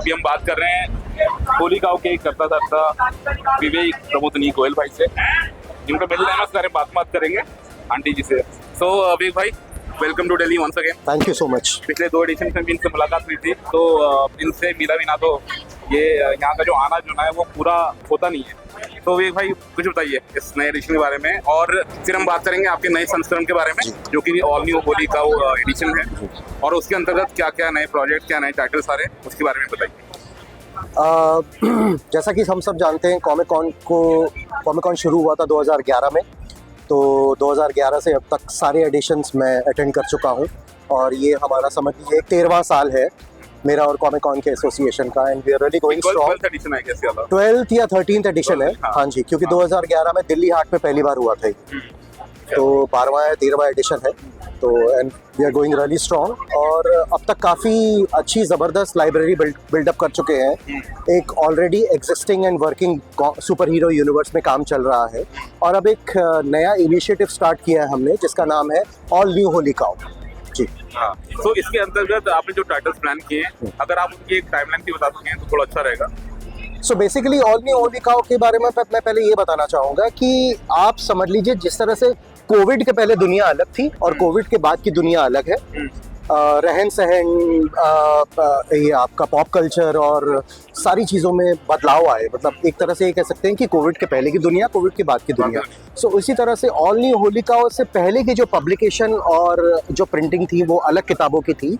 अभी हम बात कर रहे हैं होलिकाओं के करता धरता विवेक प्रबोधनी गोयल भाई से, जिनको मिल रहे हैं सारे बात करेंगे आंटी जी से। सो विवेक भाई, welcome to Delhi once again. Thank you so much. पिछले 2 एडिशन में भी इनसे मुलाकात हुई थी, तो इनसे मिला भी ना, तो ये यहाँ का जो आना जुना है वो पूरा होता नहीं है। तो विवेक भाई कुछ बताइए इस नए एडिशन के बारे में, और फिर हम बात करेंगे आपके नए संस्करण के बारे में जो कि ऑल न्यू होलिका एडिशन है, और उसके अंतर्गत क्या क्या नए प्रोजेक्ट, क्या नए टाइटल सारे, उसके बारे में बताइए। जैसा कि हम सब जानते हैं, कॉमिक कॉन शुरू हुआ था 2011 में। तो 2011 से अब तक सारे एडिशंस मैं अटेंड कर चुका हूँ, और ये हमारा समझ लीजिए 13वां साल है मेरा और कॉमिक कॉन के एसोसिएशन का, and we are really going strong. 12th या 13th एडिशन है, हाँ जी, क्योंकि 2011 में दिल्ली हाट में पहली बार हुआ था, तो 12वां या 13वां एडिशन है। तो and we are going really strong, और अब तक काफ़ी अच्छी ज़बरदस्त लाइब्रेरी बिल्डअप कर चुके हैं। एक already existing and working super hero universe में काम चल रहा है, और अब एक नया इनिशिएटिव स्टार्ट किया है हमने, जिसका नाम है ऑल न्यू होलिकाओ जी। हाँ, तो इसके अंतर्गत आपने जो टाइटल्स प्लान किए हैं, अगर आप उनकी एक टाइमलाइन भी बता सकें तो थोड़ा अच्छा रहेगा। सो बेसिकली ऑल न्यू होलिकाओ के बारे में मैं पहले ये बताना चाहूँगा कि आप समझ लीजिए जिस तरह से कोविड के पहले दुनिया अलग थी और कोविड के बाद की दुनिया अलग है। रहन सहन, ये आपका पॉप कल्चर और सारी चीज़ों में बदलाव आए। मतलब एक तरह से ये कह सकते हैं कि कोविड के पहले की दुनिया, कोविड के बाद की दुनिया। सो इसी तरह से ऑल न्यू होलिकाओ से पहले की जो पब्लिकेशन और जो प्रिंटिंग थी वो अलग किताबों की थी।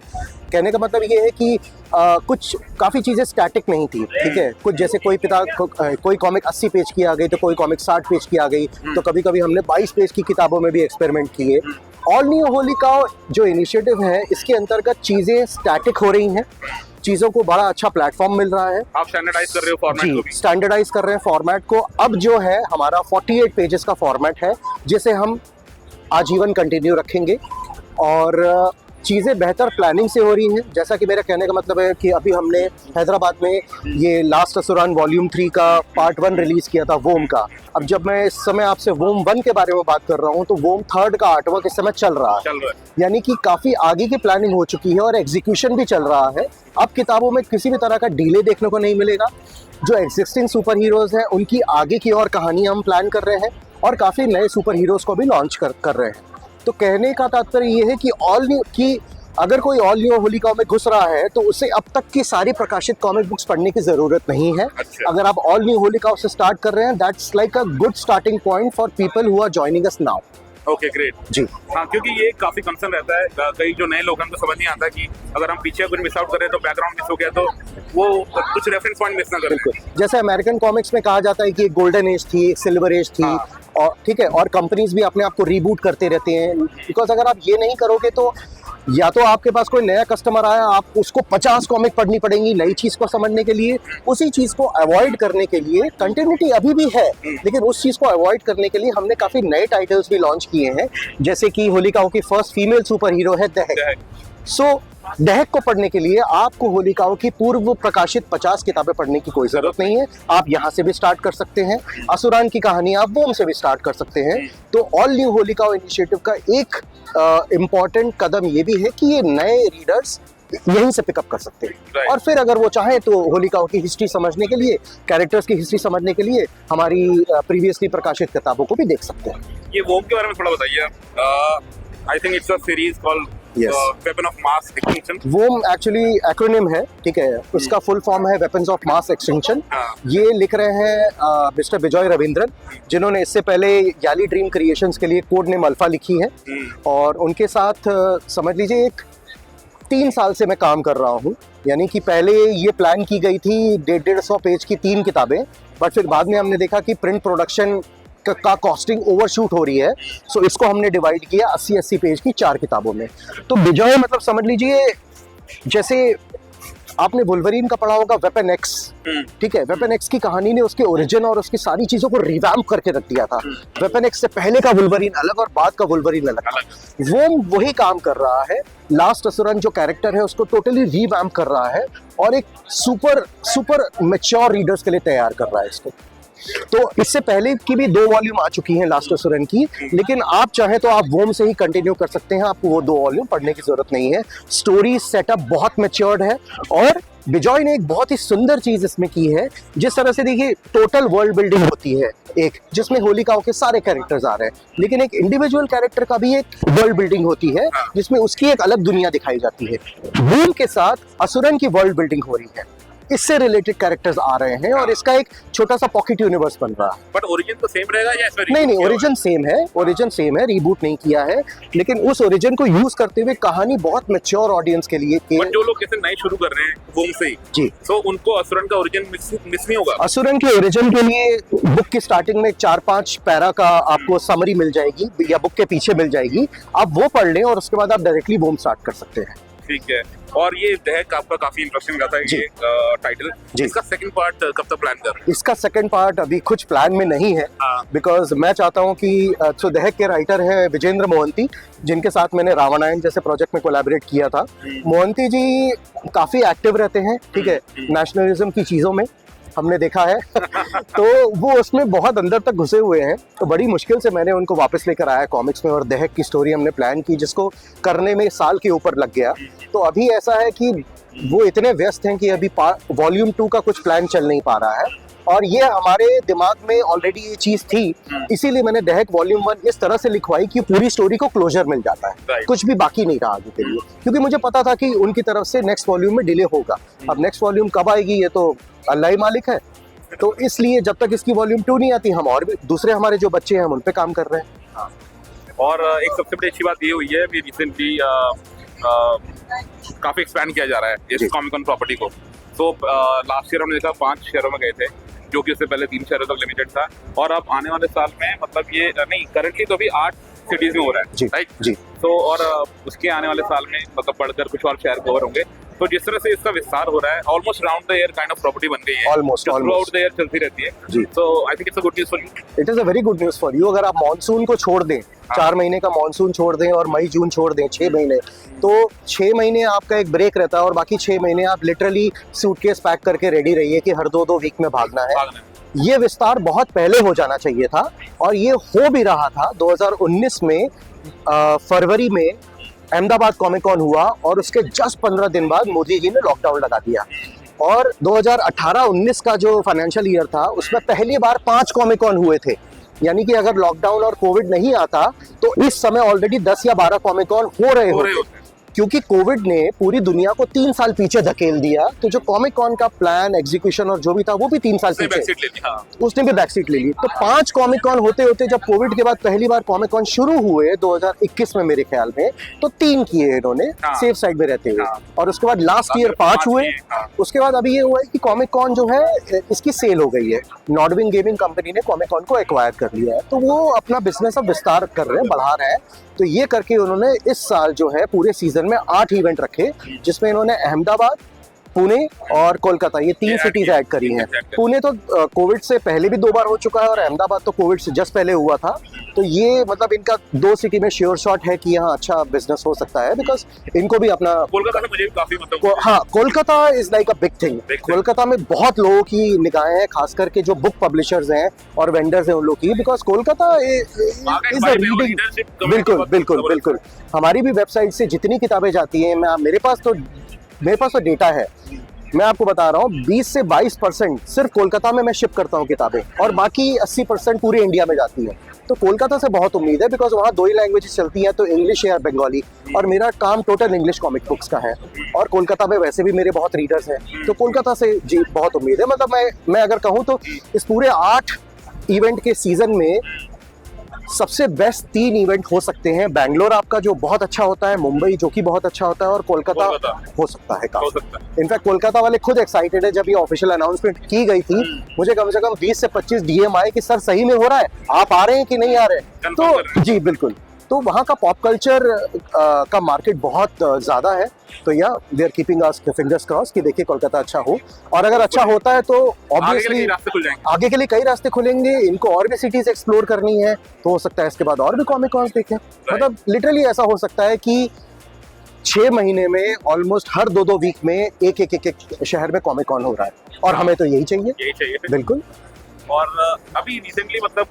कहने का मतलब ये है कि कुछ काफ़ी चीज़ें स्टैटिक नहीं थी, ठीक है। कुछ जैसे कोई कॉमिक 80 पेज की आ गई, तो कोई कॉमिक 60 पेज की आ गई, तो कभी कभी हमने 22 पेज की किताबों में भी एक्सपेरिमेंट किए। ऑल न्यू होलिकाओ जो इनिशिएटिव है, इसके अंतर्गत चीज़ें स्टैटिक हो रही हैं, चीज़ों को बड़ा अच्छा प्लेटफॉर्म मिल रहा है। आप स्टैंडर्डाइज कर रहे हो फॉर्मेट को भी? स्टैंडर्डाइज कर रहे हैं फॉर्मेट को। अब जो है हमारा 48 पेजेस का फॉर्मेट है, जिसे हम आजीवन कंटिन्यू रखेंगे, और चीज़ें बेहतर प्लानिंग से हो रही हैं। जैसा कि मेरा कहने का मतलब है कि अभी हमने हैदराबाद में ये लास्ट असुरान वॉल्यूम 3 का पार्ट 1 रिलीज़ किया था, वोम का। अब जब मैं इस समय आपसे वोम 1 के बारे में बात कर रहा हूँ, तो वोम 3 का आर्टवर्क इस समय चल रहा है। यानी कि काफ़ी आगे की प्लानिंग हो चुकी है और एग्जीक्यूशन भी चल रहा है। अब किताबों में किसी भी तरह का डिले देखने को नहीं मिलेगा। जो एग्जिस्टिंग सुपर हीरोज़ हैं, उनकी आगे की और कहानियाँ हम प्लान कर रहे हैं, और काफ़ी नए सुपर हीरोज़ को भी लॉन्च कर रहे हैं। तो कहने का तात्पर्य ये है कि अगर कोई ऑल न्यू होलिकाओ में घुस रहा है, तो उसे अब तक की सारी प्रकाशित कॉमिक बुक्स पढ़ने की जरूरत नहीं है। अगर आप ऑल न्यू होलिकाओ से स्टार्ट कर रहे हैं, that's like a good starting point for people who are joining us now. Okay, great जी। हाँ, क्योंकि ये काफी कंसर्न रहता है, कई जो नए लोग हैं उनको समझ नहीं आता कि अगर हम पीछे कुछ मिस आउट करें तो बैकग्राउंड मिस हो गया, तो वो कुछ रेफरेंस पॉइंट मिस ना करें। जैसे अमेरिकन कॉमिक्स में कहा जाता है कि एक गोल्डन एज थी, एक सिल्वर एज थी। हाँ। और ठीक है, और कंपनीज भी अपने आप को रीबूट करते रहते हैं, बिकॉज अगर आप ये नहीं करोगे तो या तो आपके पास कोई नया कस्टमर आया, आप उसको 50 कॉमिक पढ़नी पड़ेंगी नई चीज़ को समझने के लिए। उसी चीज़ को अवॉइड करने के लिए, कंटिन्यूटी अभी भी है, लेकिन उस चीज़ को अवॉइड करने के लिए हमने काफ़ी नए टाइटल्स भी लॉन्च किए हैं। जैसे कि होलिकाओं की फर्स्ट फीमेल सुपर हीरो है दहक। सो दहक को पढ़ने के लिए आपको होलिकाओं की पूर्व प्रकाशित 50 किताबें पढ़ने की कोई ज़रूरत नहीं है। आप यहाँ से भी स्टार्ट कर सकते हैं। असुरान की कहानी आप वोम से भी स्टार्ट कर सकते हैं। तो ऑल न्यू होलिकाओ इनिशिएटिव का एक इम्पॉर्टेंट कदम ये भी है कि ये नए रीडर्स यहीं से पिकअप कर सकते हैं, और फिर अगर वो चाहें तो होलिकाओं की हिस्ट्री समझने के लिए, कैरेक्टर्स की हिस्ट्री समझने के लिए हमारी प्रीवियसली प्रकाशित किताबों को भी देख सकते हैं। ये वोम के बारे में थोड़ा बताइए। I think it's a series called Weapon of Mass Extinction. वो एक्चुअली एक्रोनिम है, ठीक है। उसका फुल फॉर्म है वेपन्स ऑफ मास एक्सटिंक्शन। ये लिख रहे हैं मिस्टर विजय रविंद्रन, जिन्होंने इससे पहले याली ड्रीम क्रिएशंस के लिए कोड नेम अल्फा लिखी है, और उनके साथ समझ लीजिए 3 साल से मैं काम कर रहा हूँ। यानी कि पहले ये प्लान की गई थी 150 पेज की 3 किताबें, बट फिर बाद में हमने देखा कि प्रिंट प्रोडक्शन का कॉस्टिंग ओवरशूट हो रही है, सो इसको हमने डिवाइड किया 80-80 पेज की 4 किताबों में। तो विजय मतलब समझ लीजिए जैसे आपने वुल्वरीन का पढ़ा होगा वेपन एक्स, ठीक है। वेपन एक्स की कहानी ने उसके ओरिजिन और उसकी सारी चीजों को रिवैम्प करके रख दिया था। वेपन एक्स से पहले का वुल्वरीन अलग और बाद का वुल्वरीन अलग। वो वही काम कर रहा है। लास्ट असुरन जो कैरेक्टर है उसको टोटली रिवैम्प कर रहा है, और एक सुपर मैच्योर रीडर्स के लिए तैयार कर रहा है इसको। तो इससे पहले की भी 2 वॉल्यूम आ चुकी हैं लास्ट असुरन की, लेकिन आप चाहें तो आप वोम से ही कंटिन्यू कर सकते हैं, आपको वो 2 वॉल्यूम पढ़ने की जरूरत नहीं है। स्टोरी सेटअप बहुत मैच्योर्ड है और बिजॉय ने एक बहुत ही सुंदर चीज इसमें की है। जिस तरह से देखिए टोटल वर्ल्ड बिल्डिंग होती है एक, जिसमें होलिकाओं के सारे कैरेक्टर्स आ रहे हैं, लेकिन एक इंडिविजुअल कैरेक्टर का भी एक वर्ल्ड बिल्डिंग होती है जिसमें उसकी एक अलग दुनिया दिखाई जाती है। वूम के साथ असुरन की वर्ल्ड बिल्डिंग हो रही है, इससे रिलेटेड कैरेक्टर्स आ रहे हैं और इसका एक छोटा सा पॉकेट यूनिवर्स बन रहा है। बट ओरिजिन तो सेम रहेगा या इसमें नहीं, ओरिजिन सेम है, रीबूट नहीं किया है, लेकिन उस ओरिजिन को यूज करते हुए कहानी बहुत मैच्योर ऑडियंस के लिए। बट जो लोग जैसे नए शुरू कर रहे हैं वूम से ही जी, तो उनको असुरन का ओरिजिन मिस नहीं होगा? असुरन के ओरिजिन के लिए बुक की स्टार्टिंग में 4-5 पैरा का आपको समरी मिल जाएगी या बुक के पीछे मिल जाएगी, आप वो पढ़ लें और उसके बाद आप डायरेक्टली वूम स्टार्ट कर सकते हैं। ठीक है। और ये दहक आपका काफी इंटरेस्टिंग लगा था ये टाइटल। इसका सेकंड पार्ट कब तक प्लान कर रहे हैं? इसका सेकंड पार्ट अभी कुछ प्लान में नहीं है, बिकॉज मैं चाहता हूँ कि तो दहक के राइटर है विजेंद्र मोहंती, जिनके साथ मैंने रावणायण जैसे प्रोजेक्ट में कोलैबोरेट किया था। मोहंती जी काफी एक्टिव रहते हैं, ठीक है, नेशनलिज्म की चीजों में हमने देखा है तो वो उसमें बहुत अंदर तक घुसे हुए हैं, तो बड़ी मुश्किल से मैंने उनको वापस लेकर आया कॉमिक्स में और दहक की स्टोरी हमने प्लान की, जिसको करने में साल के ऊपर लग गया। तो अभी ऐसा है कि वो इतने व्यस्त हैं कि अभी वॉल्यूम 2 का कुछ प्लान चल नहीं पा रहा है, और ये हमारे दिमाग में ऑलरेडी ये चीज थी, इसीलिए मैंने दहक वॉल्यूम 1 इस तरह से लिखवाई कि पूरी स्टोरी को क्लोजर मिल जाता है, कुछ भी बाकी नहीं रहा आगे के लिए, क्योंकि मुझे पता था कि उनकी तरफ से नेक्स्ट वॉल्यूम में डिले होगा। अब नेक्स्ट वॉल्यूम कब आएगी ये तो अल्लाह ही मालिक है, तो इसलिए जब तक इसकी वॉल्यूम 2 नहीं आती हम और भी दूसरे हमारे जो बच्चे हैं हम उन पे काम कर रहे हैं। और एक सबसे बड़ी अच्छी बात ये हुई है अभी रिसेंटली काफी एक्सपैंड किया जा रहा है इस कॉमिक कॉन प्रॉपर्टी को। तो लास्ट ईयर हमने देखा 5 शहरों में गए थे, जो कि उससे पहले 3 शहरों तक लिमिटेड था, और अब आने वाले साल में मतलब ये नहीं करंटली तो अभी 8 सिटीज में हो रहा है जी, राइट जी। तो और उसके आने वाले साल में मतलब बढ़कर कुछ और शहर कवर होंगे। तो जिस तरह से इसका विस्तार हो रहा है almost round the year kind of property बन गई है, ऑलमोस्ट थ्रूआउट द ईयर चलती रहती है जी। तो I think it's a good news for you. It is a very good news for you. अगर आप मानसून को छोड़ दें, 4 महीने का मानसून छोड़ दें और मई जून छोड़ दें, 6 महीने, तो 6 महीने आपका एक ब्रेक रहता है और बाकी 6 महीने आप लिटरली सूटकेस पैक करके रेडी रहिए कि हर 2-2 वीक में भागना है। ये विस्तार बहुत पहले हो जाना चाहिए था और ये हो भी रहा था। 2019 में फरवरी में अहमदाबाद कॉमिक कॉन हुआ और उसके जस्ट 15 दिन बाद मोदी जी ने लॉकडाउन लगा दिया, और 2018-19 का जो फाइनेंशियल ईयर था उसमें पहली बार 5 कॉमिक कॉन हुए थे। यानी कि अगर लॉकडाउन और कोविड नहीं आता तो इस समय ऑलरेडी 10 या 12 कॉमिक कॉन हो रहे होते, क्योंकि कोविड ने पूरी दुनिया को 3 साल पीछे धकेल दिया। तो जो कॉमिक कॉन का प्लान, एग्जीक्यूशन और जो भी था वो भी 3 साल पीछे, उसने भी बैकसीट ले ली। तो 5 कॉमिक कॉन होते होते जब कोविड के बाद पहली बार कॉमिक कॉन शुरू हुए 2021 में मेरे ख्याल में, तो 3 किए इन्होंने सेफ साइड में रहते हुए, और उसके बाद लास्ट ईयर 5 हुए। उसके बाद अभी ये हुआ है कि कॉमिक कॉन जो है इसकी सेल हो गई है, नॉर्डविंग गेमिंग कंपनी ने कॉमिक कॉन को एक्वायर कर लिया है, तो वो अपना बिजनेस अब विस्तार कर रहे हैं, बढ़ा रहे हैं। तो ये करके उन्होंने इस साल जो है पूरे सीजन में 8 इवेंट रखे, जिसमें इन्होंने अहमदाबाद, पुणे और कोलकाता, ये 3 सिटीज ऐड करी हैं। पुणे तो कोविड से पहले भी 2 बार हो चुका है और अहमदाबाद तो कोविड से जस्ट पहले हुआ था। तो ये मतलब इनका 2 सिटी में श्योर शॉट है कि यहाँ अच्छा बिजनेस हो सकता है, बिकॉज इनको भी अपना कोलकाता में मुझे भी काफी मतलब हाँ, Kolkata is like a big thing. Kolkata में बहुत लोगों की निगाहें हैं, खास करके जो बुक पब्लिशर्स हैं और वेंडर्स हैं उन लोग की, because Kolkata is a reading. बिल्कुल बिल्कुल बिल्कुल। हमारी भी वेबसाइट से जितनी किताबें जाती हैं, मेरे पास तो डेटा है, मैं आपको बता रहा हूँ 20 से 22% सिर्फ कोलकाता में मैं शिप करता हूँ किताबें, और बाकी 80% पूरे इंडिया में जाती है। तो कोलकाता से बहुत उम्मीद है, बिकॉज वहाँ 2 ही लैंग्वेजेस चलती हैं, तो इंग्लिश या बंगाली, और मेरा काम टोटल इंग्लिश कॉमिक बुक्स का है, और कोलकाता में वैसे भी मेरे बहुत रीडर्स हैं, तो कोलकाता से जी बहुत उम्मीद है। मतलब मैं अगर कहूँ तो इस पूरे 8 इवेंट के सीजन में सबसे बेस्ट 3 इवेंट हो सकते हैं। बैंगलोर आपका जो बहुत अच्छा होता है, मुंबई जो कि बहुत अच्छा होता है, और कोलकाता हो सकता है काफी। इनफैक्ट कोलकाता वाले खुद एक्साइटेड है। जब ये ऑफिशियल अनाउंसमेंट की गई थी, मुझे कम से कम 20 से 25 डीएम आए कि सर सही में हो रहा है, आप आ रहे हैं कि नहीं आ रहे हैं। तो जी बिल्कुल, तो वहाँ का पॉप कल्चर का मार्केट बहुत ज़्यादा है। तो या we are keeping our fingers cross कि देखिए कोलकाता अच्छा हो, और अगर अच्छा होता है तो ऑब्वियसली आगे के लिए कई रास्ते खुलेंगे। इनको और भी सिटीज एक्सप्लोर करनी है, तो हो सकता है इसके बाद और भी कॉमिक कॉन्स देखें। मतलब लिटरली ऐसा हो सकता है कि 6 महीने में ऑलमोस्ट हर 2-2 वीक में एक शहर में कॉमिक कॉन हो रहा है, और हमें तो यही चाहिए। बिल्कुल। और अभी रिसेंटली मतलब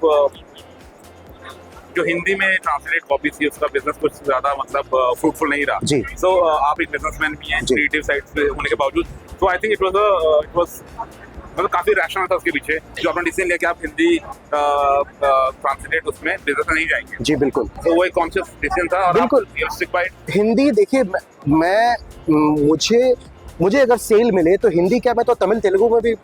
जो हिंदी में ट्रांसलेटेड कॉपी थी उसका बिजनेस कुछ ज्यादा मतलब फ्रूटफुल नहीं रहा जी। सो आप एक बिजनेसमैन भी हैं जी। क्रिएटिव साइड से होने के बावजूद, तो आई थिंक इट वाज मतलब काफी रैशनल था उसके पीछे जो आपने डिसीजन लिया कि आप हिंदी ट्रांसलेटेड उसमें बिजनेस में नहीं जाएंगे। जी बिल्कुल, तो वो एक कॉन्शियस डिसीजन था और बिल्कुल। आप स्टिक बाय इट। हिंदी देखिए, मुझे अगर सेल मिले तो हिंदी क्या, मैं तो तमिल तेलुगु में भी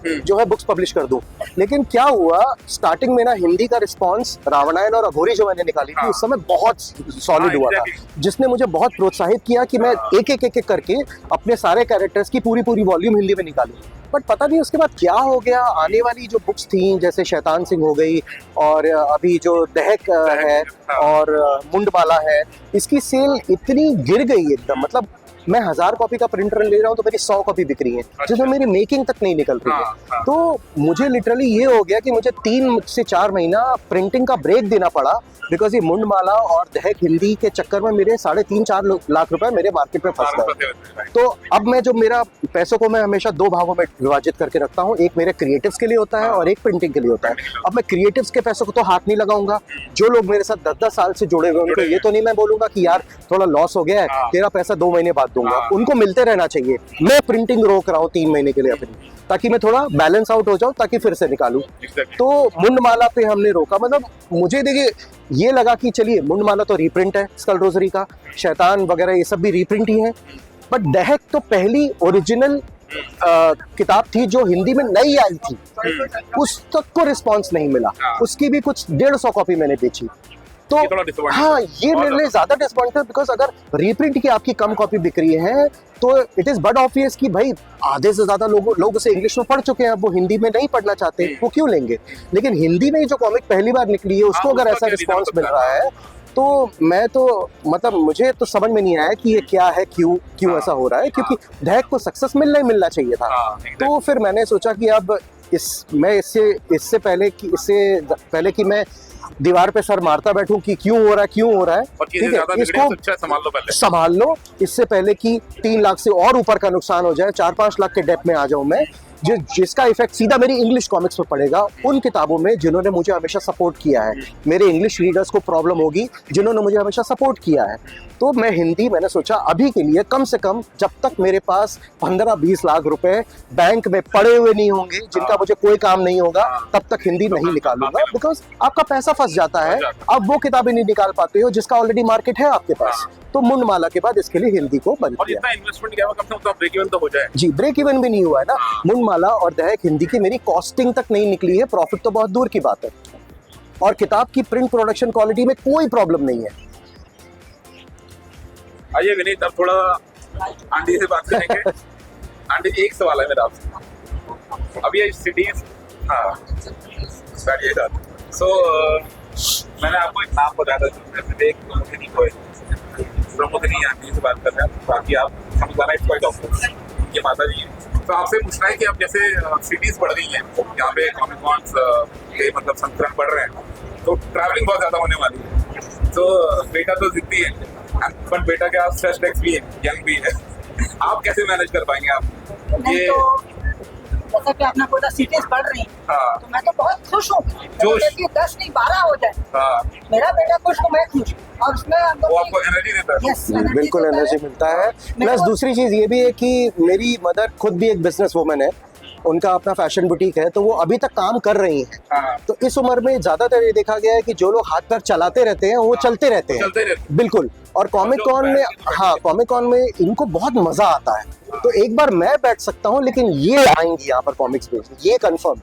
जो है बुक्स पब्लिश कर दूं। लेकिन क्या हुआ, स्टार्टिंग में ना हिंदी का रिस्पांस रावणायण और अघोरी जो मैंने निकाली थी उस समय बहुत सॉलिड हुआ था, जिसने मुझे बहुत प्रोत्साहित किया कि मैं एक करके अपने सारे कैरेक्टर्स की पूरी वॉल्यूम हिंदी में निकालूं। बट पता नहीं उसके बाद क्या हो गया, आने वाली जो बुक्स थी जैसे शैतान सिंह हो गई और अभी जो दहक है और मुंडमाला है, इसकी सेल इतनी गिर गई एकदम, मतलब मैं 1000 कॉपी का प्रिंटर ले रहा हूँ तो मेरी 100 कॉपी बिक रही है, जिसमें मेरी मेकिंग तक नहीं निकल रही है। तो मुझे लिटरली ये हो गया कि मुझे 3 से 4 महीना प्रिंटिंग का ब्रेक देना पड़ा, बिकॉज ये मुंडमाला और दहक हिंदी के चक्कर में मेरे 3.5-4 लाख रुपए मेरे मार्केट में फंस गए। तो अब मैं जो मेरा पैसों को मैं हमेशा 2 भागों में विभाजित करके रखता हूँ, एक मेरे क्रिएटिव्स के लिए होता है और एक प्रिंटिंग के लिए होता है। अब मैं क्रिएटिव्स के पैसों को तो हाथ नहीं लगाऊंगा, जो लोग मेरे साथ 10-10 साल से जुड़े हुए उनको ये तो नहीं मैं बोलूंगा कि यार थोड़ा लॉस हो गया है, तेरा पैसा 2 महीने बाद दूंगा, उनको मिलते रहना चाहिए। मैं प्रिंटिंग रोक रहा हूँ 3 महीने के लिए अपनी, ताकि मैं थोड़ा बैलेंस आउट हो जाऊं, ताकि फिर से निकालूं। तो मुंडमाला पे हमने रोका, मतलब मुझे देखिए ये लगा कि चलिए मुंडमाला तो रीप्रिंट है स्कल रोजरी का, शैतान वगैरह ये सब भी रीप्रिंट ही है, बट दहक तो पहली ओरिजिनल किताब थी जो हिंदी में नई आई थी, उस तक को रिस्पांस नहीं मिला, उसकी भी कुछ 150 कॉपी मैंने बेची। तो हाँ, ये मेरे लिए ज्यादा डिसअपॉइंट है, बिकॉज अगर रीप्रिंट की आपकी कम कॉपी बिक रही है तो इट इज बट ऑब्वियस कि भाई आधे से ज्यादा लोग उसे इंग्लिश में पढ़ चुके हैं, अब वो हिंदी में नहीं पढ़ना चाहते, वो क्यों लेंगे। लेकिन हिंदी में जो कॉमिक पहली बार निकली है उसको अगर ऐसा रिस्पॉन्स मिल रहा है तो मैं तो मतलब मुझे तो समझ में नहीं आया कि ये क्या है, क्यों ऐसा हो रहा है, क्योंकि दहक को सक्सेस मिलना चाहिए था। तो फिर मैंने सोचा कि अब इससे पहले कि मैं दीवार पे सर मारता बैठूं कि क्यों हो रहा है, ठीक है, इसको संभाल लो, इससे पहले कि 3 लाख से और ऊपर का नुकसान हो जाए, 4-5 लाख के डेप में आ जाऊं मैं, जिसका इफेक्ट सीधा मेरी इंग्लिश कॉमिक्स पर पड़ेगा, उन किताबों में जिन्होंने मुझे हमेशा सपोर्ट किया है। मेरे इंग्लिश रीडर्स को प्रॉब्लम होगी जिन्होंने मुझे हमेशा सपोर्ट किया है। तो मैंने सोचा अभी के लिए कम से कम जब तक मेरे पास 15-20 लाख रुपए बैंक में पड़े हुए नहीं होंगे जिनका मुझे कोई काम नहीं होगा, तब तक हिंदी नहीं निकालूंगा, बिकॉज आपका पैसा फंस जाता है, अब वो किताबें नहीं निकाल पाते हो जिसका ऑलरेडी मार्केट है आपके पास। तो मुंडमाला के बाद इसके लिए हिंदी को बंद किया। इतना इन्वेस्टमेंट किया, कम से कम ब्रेक इवन तो हो जाए। जी, ब्रेक इवन भी नहीं हुआ है ना। मुंडमाला और दहक हिंदी की मेरी कॉस्टिंग तक नहीं निकली है, प्रॉफिट तो बहुत दूर की बात है, और किताब की प्रिंट प्रोडक्शन क्वालिटी में कोई प्रॉब्लम नहीं है। आइए विनीत, अब थोड़ा आंटी से बात करेंगे। आंटी जी, एक सवाल है मेरा आपसे। अभी ये सिटीज, हाँ बैठिए साथ। सो मैंने आपको एक नाम बताया था, एक प्रमुखनी को, प्रमुखनी आंटी से बात कर रहे हैं, बाकी आप समझाना इट्स क्वाइट ऑब्वियस, ये माता जी है। तो आपसे पूछना है कि अब जैसे सिटीज बढ़ रही हैं, यहाँ पे कॉमिक कॉन्स के मतलब संस्करण बढ़ रहे हैं, तो ट्रैवलिंग बहुत ज्यादा होने वाली है। तो बेटा तो जिद्दी है, पर बेटा के आप स्ट्रेस टैक्स भी है, यंग भी है, आप कैसे मैनेज कर पाएंगे आप ये? तो जैसा कि आपने बोला सिटीज बढ़ रही है, हाँ, तो मैं तो बहुत खुश हूँ, 10 नहीं 12 हो जाए, हाँ, मेरा बेटा खुश तो मैं खुश, और उसमें वो आपको एनर्जी देता है। यस, बिल्कुल एनर्जी मिलता है। प्लस दूसरी चीज ये भी है कि मेरी मदर खुद भी एक बिजनेस वुमन है, उनका अपना फैशन बुटीक है, तो वो अभी तक काम कर रही हैं। हाँ, तो इस उम्र में ज्यादातर ये देखा गया है कि जो लोग हाथ पैर चलाते रहते हैं वो चलते रहते हैं। बिल्कुल। और कॉमिक कॉन में, हाँ, कॉमिक कॉन में इनको बहुत मजा आता है। तो एक बार मैं बैठ सकता हूँ, लेकिन ये आएंगी यहाँ पर कॉमिक्स पे, ये कंफर्म।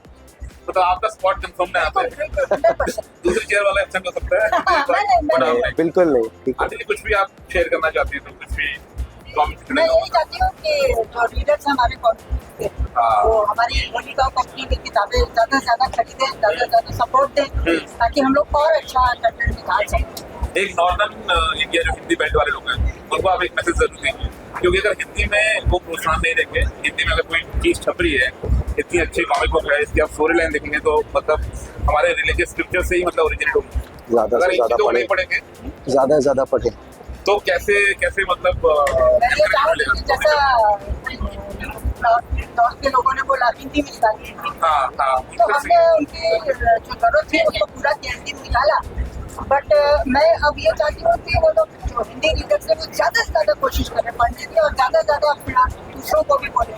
तो आपका स्पॉट कंफर्म है यहाँ पे, दूसरी चेयर वाला एब्सेंट हो सकता है। बिल्कुल नहीं, ठीक है। आंटी जी, कुछ भी आप शेयर करना चाहती हैं तो कुछ भी कॉमिक्स मैं यही चाहती हूँ कि जो रीडर्स हमारे कॉमिक्स, वो हमारी होलिका कंपनी की किताबें ज्यादा से ज्यादा खरीदें, ज्यादा से ज्यादा सपोर्ट दें, ताकि हम लोग और अच्छा कंटेंट निकाल सकें। एक नॉर्दर्न इंडिया जो हिंदी बेल्ट वाले लोग हैं, उनको आप एक मैसेज जरूर देंगे, क्योंकि अगर हिंदी में वो प्रोत्साहन नहीं देंगे, हिंदी में अगर कोई चीज छप रही है, इतनी अच्छी कॉमिक बुक है, इसकी आप स्टोरी लाइन देखेंगे तो मतलब हमारे रिलीजियस स्क्रिप्चर से ही मतलब ओरिजिनेट होगी। ज्यादा से ज्यादा पढ़ेंगे, ज्यादा से ज्यादा पढ़े, तो कैसे मतलब जैसा नॉर्थ के लोगों ने बोला हिंदी में निकालिए। हाँ हाँ तो हमने उनकी जो जरूरत थी उसको पूरा किया, हिंदी में निकाला। बट मैं अब ये चाहती हूँ कि वो लोग जो हिंदी रीडर्स है वो ज़्यादा से ज़्यादा कोशिश करें पढ़ने की, और ज़्यादा से ज़्यादा अपना दूसरों को भी बोले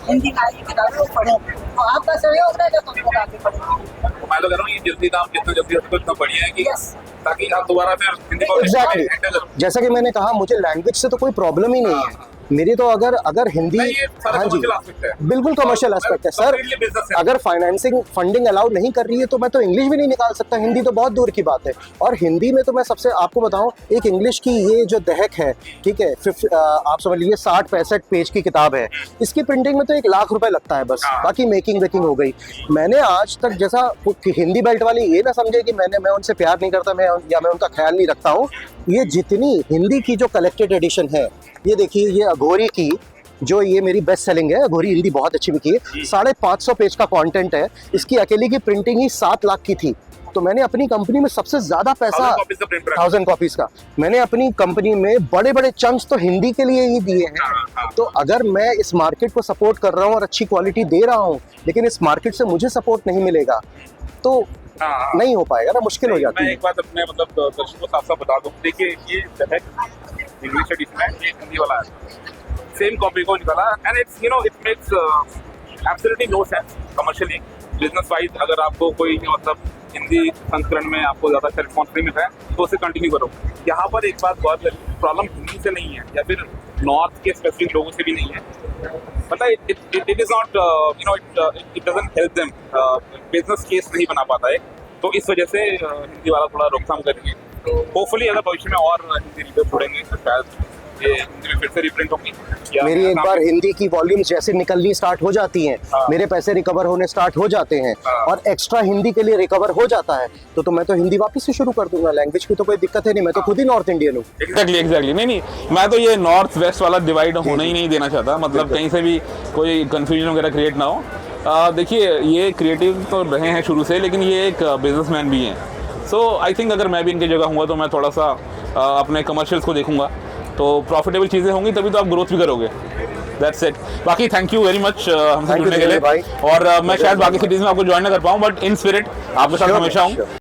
हिंदी की किताबें वो पढ़ें। तो आपका सहयोग रहेगा तो हम लोग आगे बढ़ेंगे। मैं तो कह रहा हूँ ये जल्दी काम जितना जल्दी हो सके उतना बढ़िया है कि Yes. ताकि आप दोबारा फिर हिंदी को एग्जैक्टली handle करो। जैसा कि मैंने कहा, मुझे लैंग्वेज से तो कोई प्रॉब्लम ही नहीं है मेरी। तो अगर हिंदी, नहीं, ये सारा हाँ जी, commercial aspect है। बिल्कुल कमर्शियल एस्पेक्ट है सर। Completely business है। अगर फाइनेंसिंग फंडिंग अलाउ नहीं कर रही है तो मैं तो इंग्लिश भी नहीं निकाल सकता, हिंदी तो बहुत दूर की बात है। और हिंदी में तो मैं सबसे आपको बताऊं, एक इंग्लिश की ये जो दहक है, ठीक है, आप समझ लीजिए 60-65 पेज की किताब है, इसकी प्रिंटिंग में तो 1 लाख रुपए लगता है बस, बाकी मेकिंग वेकिंग हो गई। मैंने आज तक, जैसा हिंदी बेल्ट वाले ये ना समझे कि मैं उनसे प्यार नहीं करता, मैं उनका ख्याल नहीं रखता हूँ। ये जितनी हिंदी की जो कलेक्टेड एडिशन है, ये देखिए, ये अघोरी की जो ये मेरी बेस्ट सेलिंग है, अघोरी हिंदी बहुत अच्छी बिकी है, 550 पेज का कंटेंट है, इसकी अकेले की प्रिंटिंग ही 7 लाख की थी। तो मैंने अपनी कंपनी में सबसे ज्यादा पैसा 1000 कॉपीज का मैंने अपनी कंपनी में बड़े बड़े चंक्स तो हिंदी के लिए ही दिए हैं। तो अगर मैं इस मार्केट को सपोर्ट कर रहा हूँ और अच्छी क्वालिटी दे रहा हूँ, लेकिन इस मार्केट से मुझे सपोर्ट नहीं मिलेगा तो नहीं हो पाएगा ना, मुश्किल हो जाती मैं है। एक बात अपने मतलब दर्शकों को साफ साफ बता दूं, देखिए ये दहक इंग्लिश एडिशन है, ये हिंदी वाला है, सेम कॉपी को निकाला, and it's you know it makes absolutely no sense commercially, business wise. अगर आपको कोई मतलब हिंदी संस्करण में आपको ज़्यादा अच्छा रिस्पॉन्स नहीं मिल रहा है तो उसे कंटिन्यू करो। यहाँ पर एक बात बहुत प्रॉब्लम हिंदी से नहीं है या फिर नॉर्थ के स्पेसिफिक लोगों से भी नहीं है, मतलब it is not you know it doesn't help them, business case नहीं बना पाता है। तो इस वजह से हिंदी वाला थोड़ा रोकथाम करेंगे। होपफुली अगर भविष्य में और हिंदी रीडर जुड़ेंगे तो शायद ये हिंदी में फिर से रिप्रिंट होगी। मेरी एक बार हिंदी की वॉल्यूम्स जैसे निकलनी स्टार्ट हो जाती हैं, मेरे पैसे रिकवर होने स्टार्ट हो जाते हैं और एक्स्ट्रा हिंदी के लिए रिकवर हो जाता है तो मैं तो हिंदी वापस से शुरू कर दूंगा। लैंग्वेज की तो कोई दिक्कत है नहीं, मैं तो खुद ही नॉर्थ इंडियन हूँ। एग्जैक्टली नहीं, मैं तो ये नॉर्थ वेस्ट वाला डिवाइड होना ही नहीं देना चाहता, मतलब कहीं से भी कोई कंफ्यूजन वगैरह क्रिएट ना हो। देखिए ये क्रिएटिव तो रहे हैं शुरू से, लेकिन ये एक बिजनेसमैन भी हैं। सो आई थिंक अगर मैं भी इनकी जगह हुआ तो मैं थोड़ा सा अपने कमर्शियल्स को देखूंगा, तो प्रॉफिटेबल चीज़ें होंगी तभी तो आप ग्रोथ भी करोगे। That's it. बाकी थैंक यू वेरी मच हमसे जुड़ने के लिए, और मैं शायद बाकी सिटीज़ में आपको ज्वाइन ना कर पाऊँ, बट इन स्पिरिट आपके साथ हमेशा हूँ।